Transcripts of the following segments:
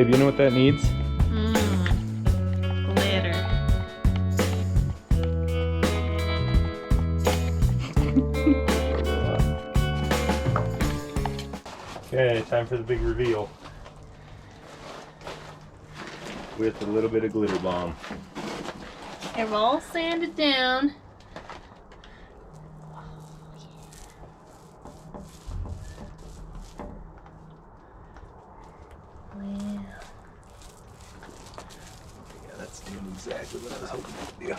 Babe, you know what that needs? Glitter. Okay, time for the big reveal. With a little bit of glitter bomb. They're all sanded down. Wow. Yeah, that's doing exactly what I was hoping it would do. Yeah.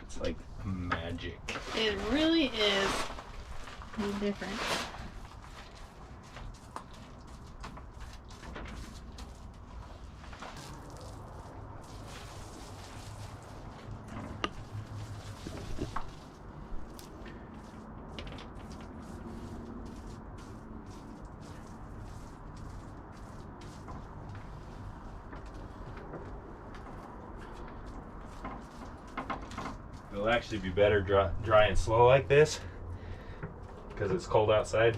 It's like magic. It really is different. It'll actually be better dry and slow like this because it's cold outside.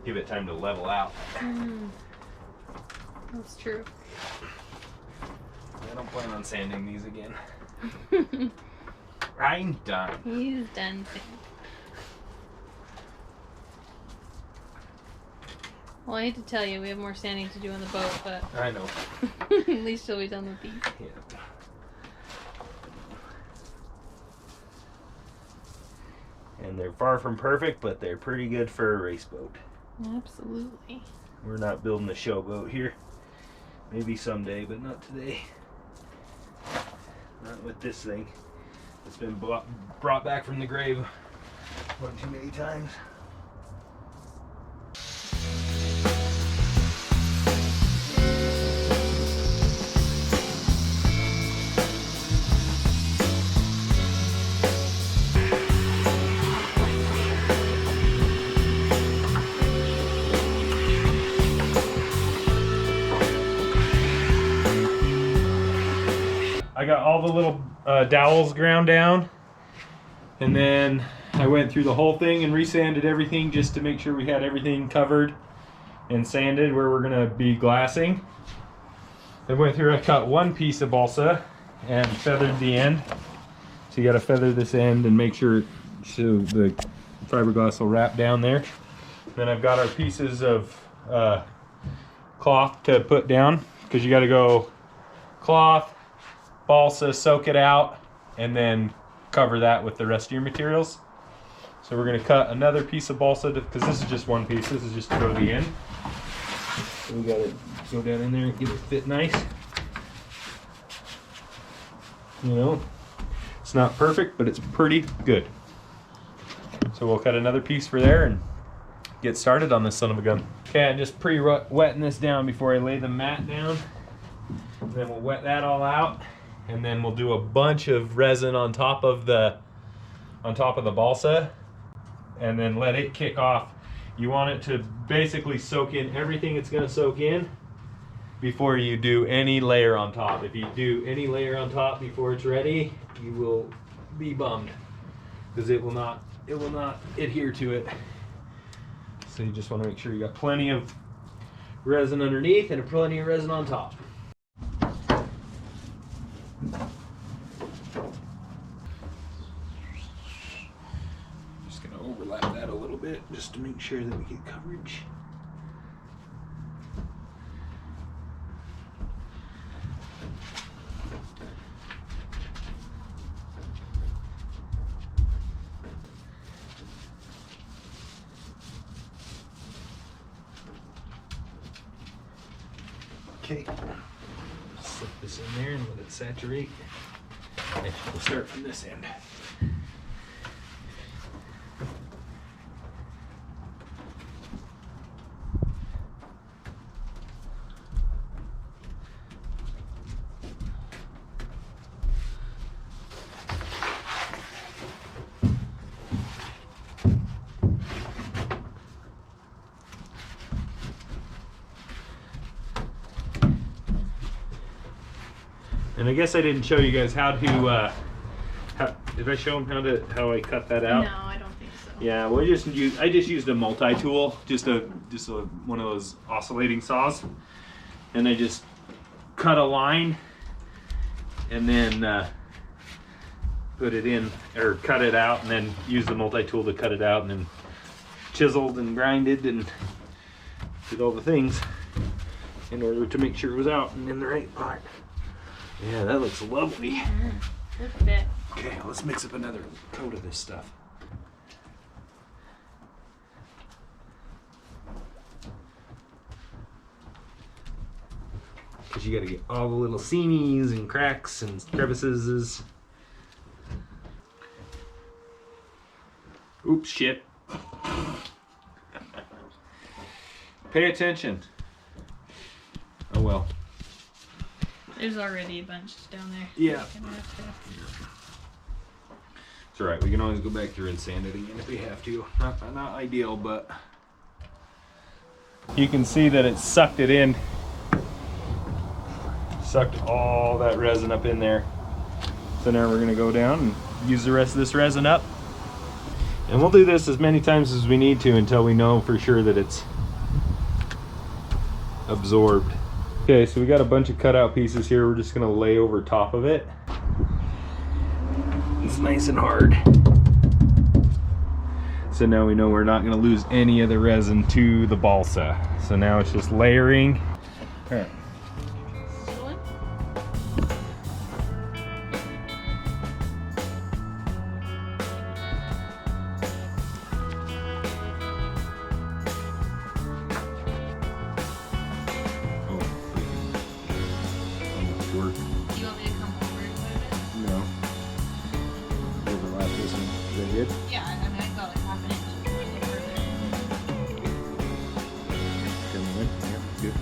Give it time to level out. That's true. I don't plan on sanding these again. I'm done. He's done. Well, I hate to tell you, we have more sanding to do on the boat, but I know. at least you'll be done with these. Yeah. And they're far from perfect, but they're pretty good for a race boat. Absolutely. We're not building a show boat here. Maybe someday, but not today. Not with this thing. It's been brought back from the grave one too many times. I got all the little dowels ground down, and then I went through the whole thing and resanded everything just to make sure we had everything covered and sanded where we're gonna be glassing. I went through, I cut one piece of balsa and feathered the end. So you gotta feather this end and make sure so the fiberglass will wrap down there. Then I've got our pieces of cloth to put down, because you gotta go cloth, balsa, soak it out, and then cover that with the rest of your materials. So we're going to cut another piece of balsa, because this is just one piece. This is just to go to the end. So we got to go down in there and get it fit nice. You know, it's not perfect, but it's pretty good. So we'll cut another piece for there and get started on this son of a gun. Okay, I'm just pre-wetting this down before I lay the mat down. And then we'll wet that all out. And then we'll do a bunch of resin on top of the balsa, and then let it kick off. You want it to basically soak in everything it's going to soak in before you do any layer on top. If you do any layer on top before it's ready, you will be bummed, because it will not adhere to it. So you just want to make sure you got plenty of resin underneath and plenty of resin on top. Just going to overlap that a little bit just to make sure that we get coverage. Okay. Slip this in there and let it saturate. And we'll start from this end. And I guess I didn't show you guys how to, did I show them how I cut that out? No, I don't think so. Yeah, well, I just used a multi-tool, just one of those oscillating saws, and I just cut a line, and then put it in, or cut it out, and then use the multi-tool to cut it out, and then chiseled and grinded and did all the things in order to make sure it was out and in the right part. Yeah, that looks lovely. Good fit. Okay, let's mix up another coat of this stuff. Because you got to get all the little seams and cracks and crevices. Oops, shit. Pay attention. Oh well. There's already a bunch down there. Yeah. Gonna have to- It's alright, we can always go back through and sand it again if we have to. Not ideal, but... You can see that it sucked it in. Sucked all that resin up in there. So now we're gonna go down and use the rest of this resin up. And we'll do this as many times as we need to until we know for sure that it's absorbed. Okay, so we got a bunch of cutout pieces here. We're just gonna lay over top of it. It's nice and hard. So now we know we're not gonna lose any of the resin to the balsa. So now it's just layering. All right. Do you want me to come over and put it No. Overlap this one. Is that good? in? Yeah, I mean, I got like half an inch a little further. Coming in? Yeah, good.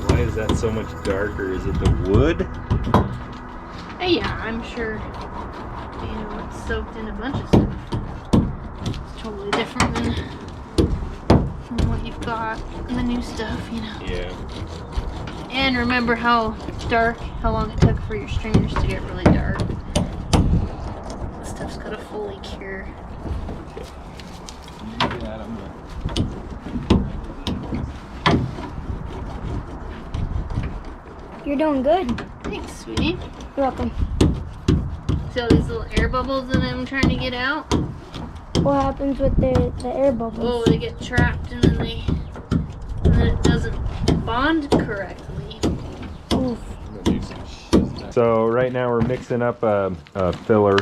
Why is that so much darker? Is it the wood? Yeah, I'm sure. You know, it's soaked in a bunch of stuff. It's totally different than from what you've got in the new stuff, you know. Yeah. And remember how long it took for your stringers to get really dark. This stuff's gotta fully cure. You're doing good. Thanks, sweetie. You're welcome. See all these little air bubbles that I'm trying to get out? What happens with the air bubbles? Oh, they get trapped and then it doesn't bond correctly. Oof. So right now we're mixing up a filler.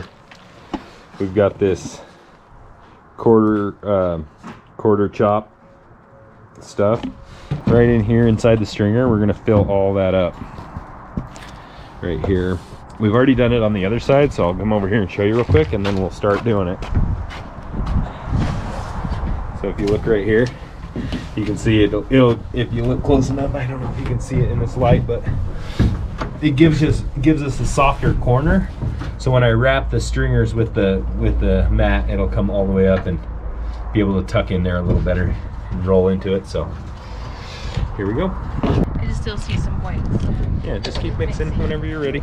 We've got this quarter chop stuff right in here inside the stringer. We're gonna fill all that up right here. We've already done it on the other side, so I'll come over here and show you real quick, and then we'll start doing it. So if you look right here, you can see it'll if you look close enough, I don't know if you can see it in this light, but it gives us a softer corner. So when I wrap the stringers with the mat, it'll come all the way up and be able to tuck in there a little better and roll into it. So here we go. I just still see some white. So. Yeah, just keep mixing whenever you're ready.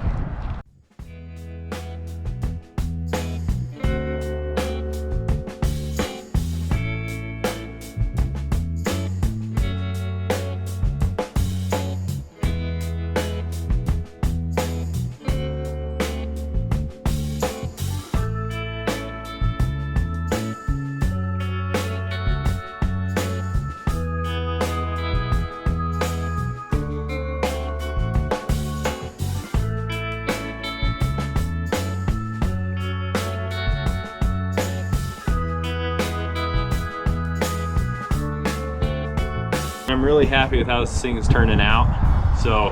I'm really happy with how this thing is turning out. So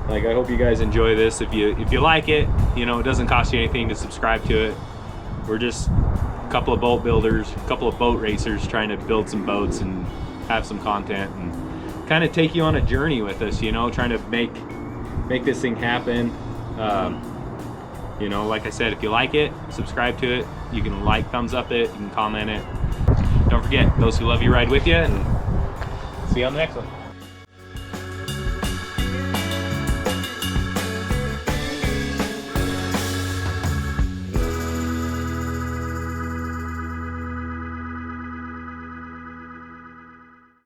Like, I hope you guys enjoy this. If you like it, you know, it doesn't cost you anything to subscribe to it. We're just a couple of boat builders, a couple of boat racers trying to build some boats and have some content and kind of take you on a journey with us, you know, trying to make this thing happen. You know, like I said, if you like it, subscribe to it. You can like, thumbs up it, you can comment it. Don't forget, those who love you ride with you, and see you on the next one.